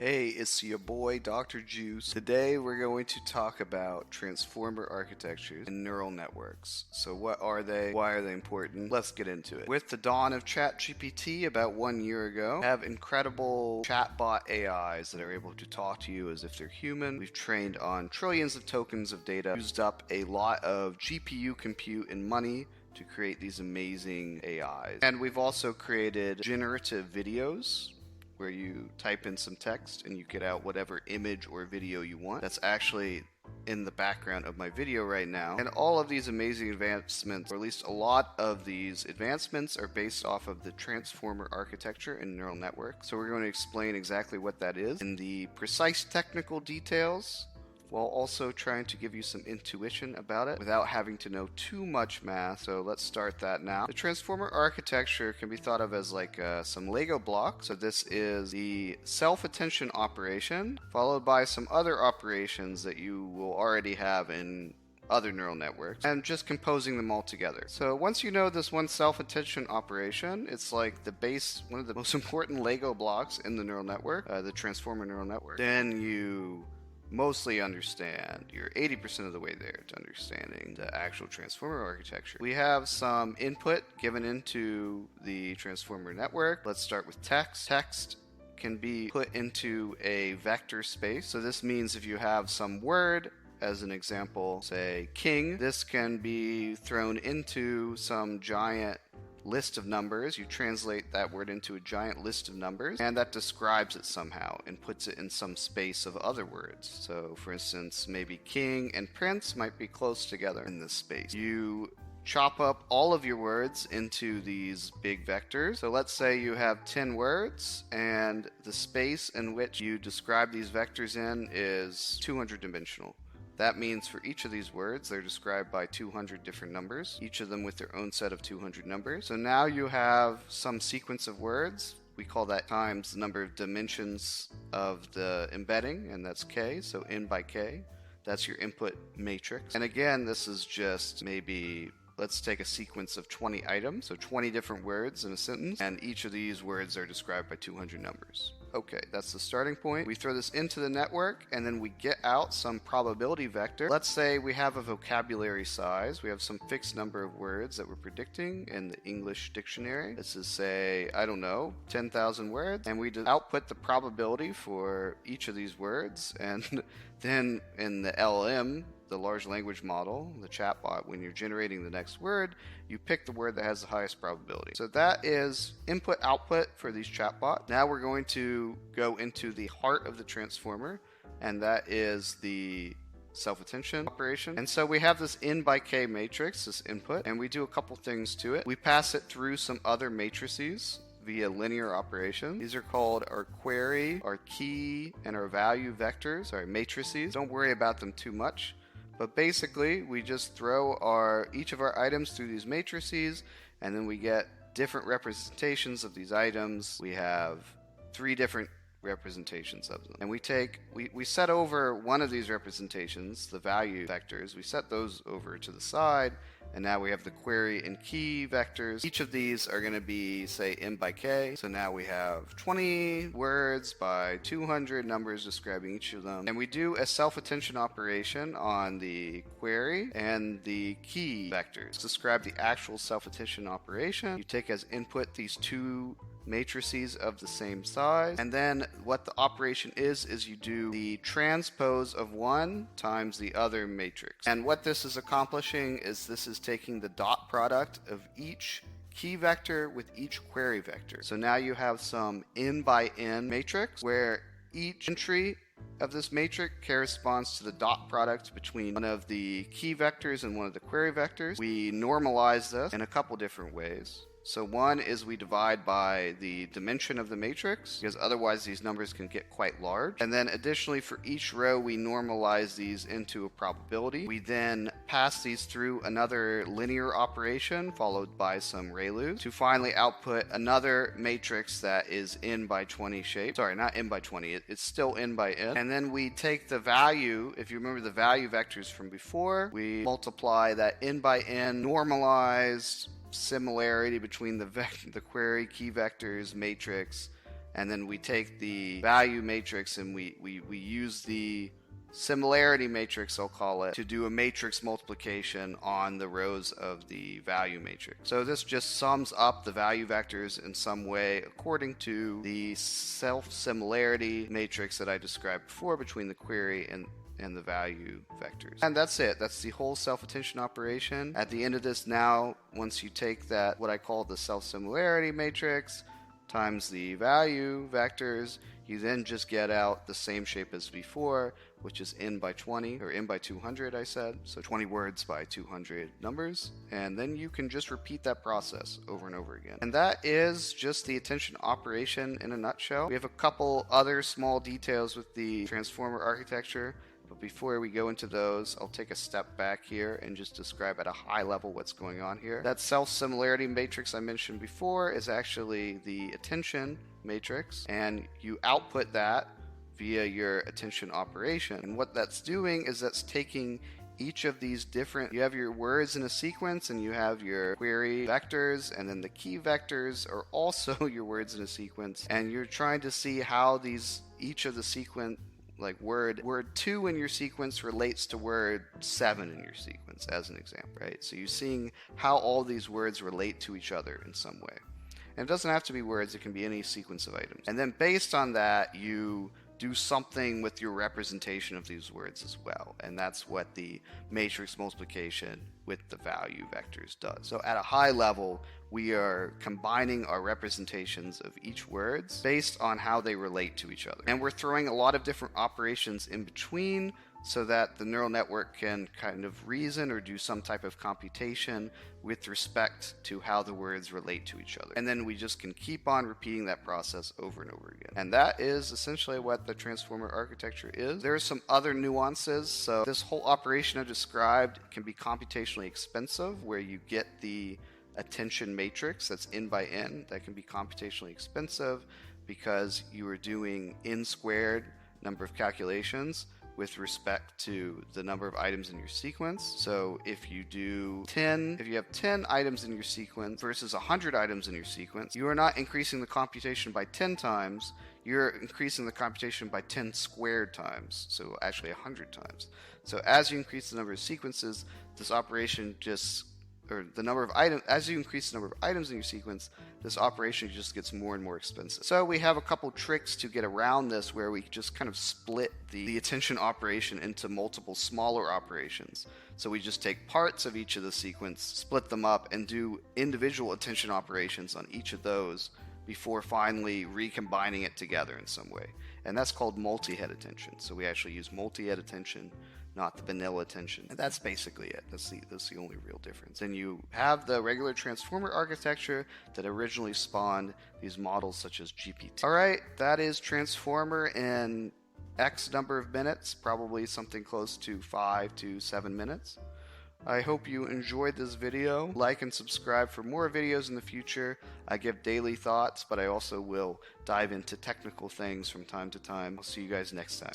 Hey, it's your boy Dr. Juice. Today we're going to talk about transformer architectures and neural networks. So what are they? Why are they important? Let's get into it. With the dawn of ChatGPT about 1 year ago, we have incredible chatbot AIs that are able to talk to you as if they're human. We've trained on trillions of tokens of data, used up a lot of GPU compute and money to create these amazing AIs. And we've also created generative videos where you type in some text and you get out whatever image or video you want. That's actually in the background of my video right now. And all of these amazing advancements, or at least a lot of these advancements, are based off of the transformer architecture and neural network. So we're going to explain exactly what that is in the precise technical details, while also trying to give you some intuition about it without having to know too much math. So let's start that now. The transformer architecture can be thought of as like some Lego blocks. So this is the self-attention operation, followed by some other operations that you will already have in other neural networks, and just composing them all together. So once you know this one self-attention operation, it's like the base, one of the most important Lego blocks in the neural network, the transformer neural network. Then you mostly understand. You're 80% of the way there to understanding the actual transformer architecture. We have some input given into the transformer network. Let's start with text. Text can be put into a vector space. So this means if you have some word, as an example, say king, this can be thrown into some giant list of numbers. You translate that word into a giant list of numbers, and that describes it somehow and puts it in some space of other words. So for instance, maybe king and prince might be close together in this space. You chop up all of your words into these big vectors. So let's say you have 10 words, and the space in which you describe these vectors in is 200 dimensional. That means for each of these words, they're described by 200 different numbers, each of them with their own set of 200 numbers. So now you have some sequence of words. We call that times the number of dimensions of the embedding, and that's k, so n by k. That's your input matrix. And again, this is just maybe, let's take a sequence of 20 items, so 20 different words in a sentence, and each of these words are described by 200 numbers. Okay, that's the starting point. We throw this into the network, and then we get out some probability vector. Let's say we have a vocabulary size. We have some fixed number of words that we're predicting in the English dictionary. This is, say, I don't know, 10,000 words, and we output the probability for each of these words, and then in the LM, the large language model, the chatbot, when you're generating the next word, you pick the word that has the highest probability. So that is input output for these chatbots. Now we're going to go into the heart of the transformer, and that is the self-attention operation. And so we have this n by k matrix, this input, and we do a couple things to it. We pass it through some other matrices via linear operation. These are called our query, our key, and our value vectors, our matrices. Don't worry about them too much. But basically, we just throw each of our items through these matrices, and then we get different representations of these items. We have 3 different representations of them. And we set over one of these representations, the value vectors, we set those over to the side, and now we have the query and key vectors. Each of these are going to be, say, n by k. So now we have 20 words by 200 numbers describing each of them. And we do a self-attention operation on the query and the key vectors. To describe the actual self-attention operation, you take as input these 2 matrices of the same size, and then what the operation is you do the transpose of one times the other matrix. And what this is accomplishing is this is taking the dot product of each key vector with each query vector. So now you have some n by n matrix where each entry of this matrix corresponds to the dot product between one of the key vectors and one of the query vectors. We normalize this in a couple different ways. So one is we divide by the dimension of the matrix, because otherwise these numbers can get quite large. And then additionally, for each row, we normalize these into a probability. We then pass these through another linear operation followed by some ReLU to finally output another matrix that is n by 20 shape. Sorry, not n by 20. It's still n by n. And then we take the value, if you remember the value vectors from before, we multiply that n by n normalized similarity between the query, key vectors, matrix, and then we take the value matrix and we use the similarity matrix, I'll call it, to do a matrix multiplication on the rows of the value matrix. So this just sums up the value vectors in some way according to the self-similarity matrix that I described before between the query and the value vectors. And that's it. That's the whole self-attention operation. At the end of this now, once you take that, what I call the self-similarity matrix, times the value vectors, you then just get out the same shape as before, which is n by 20, or n by 200 I said, so 20 words by 200 numbers, and then you can just repeat that process over and over again. And that is just the attention operation in a nutshell. We have a couple other small details with the transformer architecture, but before we go into those, I'll take a step back here and just describe at a high level what's going on here. That self-similarity matrix I mentioned before is actually the attention matrix, and you output that via your attention operation. And what that's doing is that's taking each of these different, you have your words in a sequence and you have your query vectors, and then the key vectors are also your words in a sequence, and you're trying to see how these, each of the sequence, like word 2 in your sequence relates to word 7 in your sequence, as an example, right? So you're seeing how all these words relate to each other in some way. And it doesn't have to be words, it can be any sequence of items. And then based on that, you do something with your representation of these words as well. And that's what the matrix multiplication with the value vectors does. So at a high level, we are combining our representations of each words based on how they relate to each other. And we're throwing a lot of different operations in between so that the neural network can kind of reason or do some type of computation with respect to how the words relate to each other. And then we just can keep on repeating that process over and over again. And that is essentially what the transformer architecture is. There are some other nuances. So this whole operation I described can be computationally expensive, where you get the attention matrix that's n by n. That can be computationally expensive because you are doing n squared number of calculations with respect to the number of items in your sequence. So if you have 10 items in your sequence versus 100 items in your sequence, you are not increasing the computation by 10 times, you're increasing the computation by 10 squared times, so actually 100 times. So as you increase the number of sequences, this operation just, or the number of items, as you increase the number of items in your sequence, this operation just gets more and more expensive. So we have a couple tricks to get around this, where we just kind of split the attention operation into multiple smaller operations. So we just take parts of each of the sequence, split them up, and do individual attention operations on each of those before finally recombining it together in some way. And that's called multi-head attention. So we actually use multi-head attention, not the vanilla attention. And that's basically it. That's the only real difference. And you have the regular transformer architecture that originally spawned these models such as GPT. All right, that is transformer in X number of minutes, probably something close to 5 to 7 minutes. I hope you enjoyed this video. Like and subscribe for more videos in the future. I give daily thoughts, but I also will dive into technical things from time to time. I'll see you guys next time.